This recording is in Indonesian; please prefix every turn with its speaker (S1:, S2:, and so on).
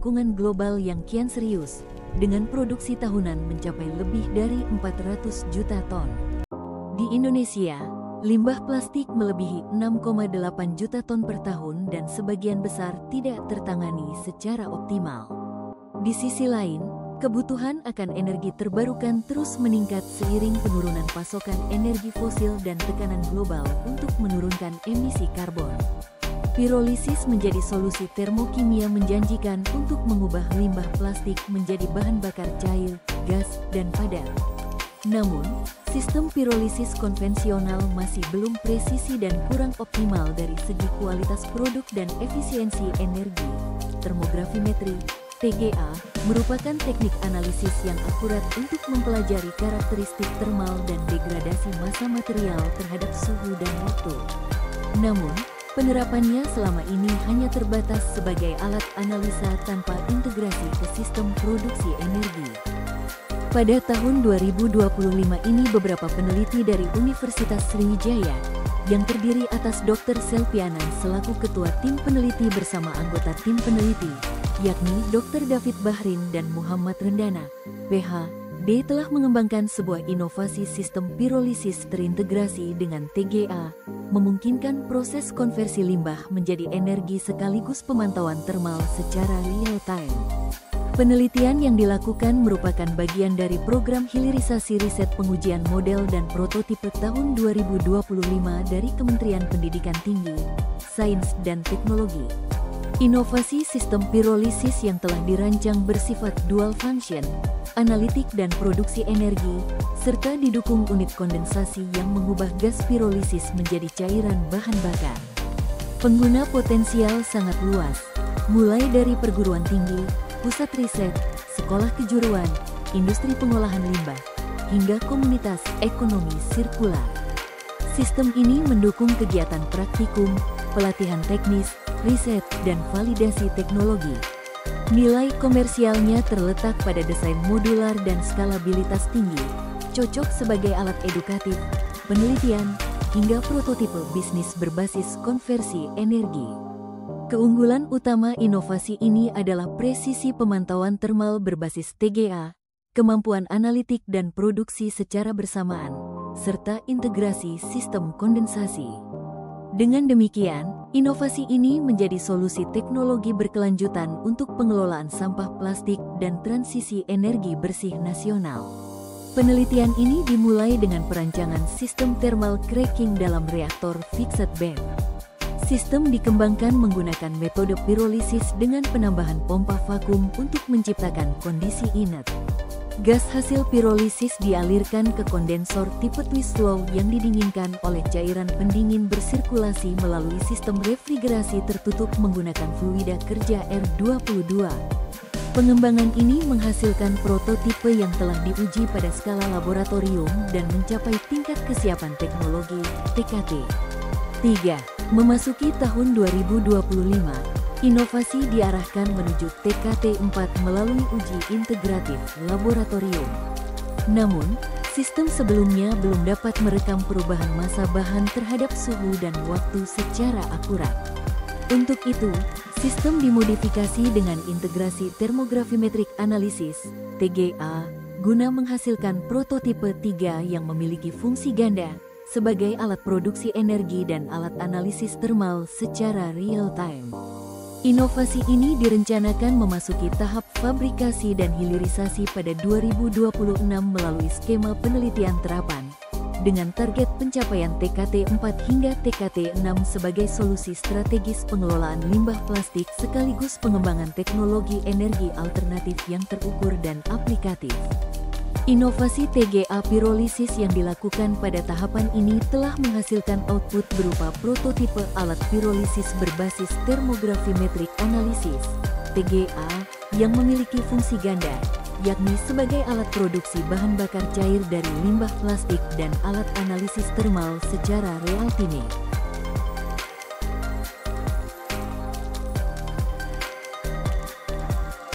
S1: lingkungan global yang kian serius, dengan produksi tahunan mencapai lebih dari 400 juta ton. Di Indonesia, limbah plastik melebihi 6,8 juta ton per tahun dan sebagian besar tidak tertangani secara optimal. Di sisi lain, kebutuhan akan energi terbarukan terus meningkat seiring penurunan pasokan energi fosil dan tekanan global untuk menurunkan emisi karbon. Pirolisis menjadi solusi termokimia menjanjikan untuk mengubah limbah plastik menjadi bahan bakar cair, gas, dan padat. Namun, sistem pirolisis konvensional masih belum presisi dan kurang optimal dari segi kualitas produk dan efisiensi energi. Termografimetri (TGA) merupakan teknik analisis yang akurat untuk mempelajari karakteristik termal dan degradasi massa material terhadap suhu dan waktu. Namun, penerapannya selama ini hanya terbatas sebagai alat analisa tanpa integrasi ke sistem produksi energi. Pada tahun 2025 ini beberapa peneliti dari Universitas Sriwijaya, yang terdiri atas Dr. Selpianan selaku Ketua Tim Peneliti bersama anggota tim peneliti, yakni Dr. David Bahrin dan Muhammad Rendana, PhD, telah mengembangkan sebuah inovasi sistem pirolisis terintegrasi dengan TGA, memungkinkan proses konversi limbah menjadi energi sekaligus pemantauan termal secara real-time. Penelitian yang dilakukan merupakan bagian dari program hilirisasi riset pengujian model dan prototipe tahun 2025 dari Kementerian Pendidikan Tinggi, Sains dan Teknologi. Inovasi sistem pirolisis yang telah dirancang bersifat dual function, analitik dan produksi energi, serta didukung unit kondensasi yang mengubah gas pirolisis menjadi cairan bahan bakar. Pengguna potensial sangat luas, mulai dari perguruan tinggi, pusat riset, sekolah kejuruan, industri pengolahan limbah, hingga komunitas ekonomi sirkular. Sistem ini mendukung kegiatan praktikum, pelatihan teknis, riset, dan validasi teknologi. Nilai komersialnya terletak pada desain modular dan skalabilitas tinggi, cocok sebagai alat edukatif, penelitian, hingga prototipe bisnis berbasis konversi energi. Keunggulan utama inovasi ini adalah presisi pemantauan termal berbasis TGA, kemampuan analitik dan produksi secara bersamaan, serta integrasi sistem kondensasi. Dengan demikian, inovasi ini menjadi solusi teknologi berkelanjutan untuk pengelolaan sampah plastik dan transisi energi bersih nasional. Penelitian ini dimulai dengan perancangan sistem thermal cracking dalam reaktor fixed bed. Sistem dikembangkan menggunakan metode pirolisis dengan penambahan pompa vakum untuk menciptakan kondisi inert. Gas hasil pirolisis dialirkan ke kondensor tipe twist flow yang didinginkan oleh cairan pendingin bersirkulasi melalui sistem refrigerasi tertutup menggunakan fluida kerja R22. Pengembangan ini menghasilkan prototipe yang telah diuji pada skala laboratorium dan mencapai tingkat kesiapan teknologi (TKT). 3. Memasuki tahun 2025, inovasi diarahkan menuju TKT 4 melalui uji integratif laboratorium. Namun, sistem sebelumnya belum dapat merekam perubahan massa bahan terhadap suhu dan waktu secara akurat. Untuk itu, sistem dimodifikasi dengan integrasi termografimetrik analisis (TGA) guna menghasilkan prototipe 3 yang memiliki fungsi ganda sebagai alat produksi energi dan alat analisis termal secara real-time. Inovasi ini direncanakan memasuki tahap fabrikasi dan hilirisasi pada 2026 melalui skema penelitian terapan, dengan target pencapaian TKT 4 hingga TKT 6 sebagai solusi strategis pengelolaan limbah plastik sekaligus pengembangan teknologi energi alternatif yang terukur dan aplikatif. Inovasi TGA pirolisis yang dilakukan pada tahapan ini telah menghasilkan output berupa prototipe alat pirolisis berbasis termografimetrik analisis (TGA) yang memiliki fungsi ganda, yakni sebagai alat produksi bahan bakar cair dari limbah plastik dan alat analisis termal secara real-time.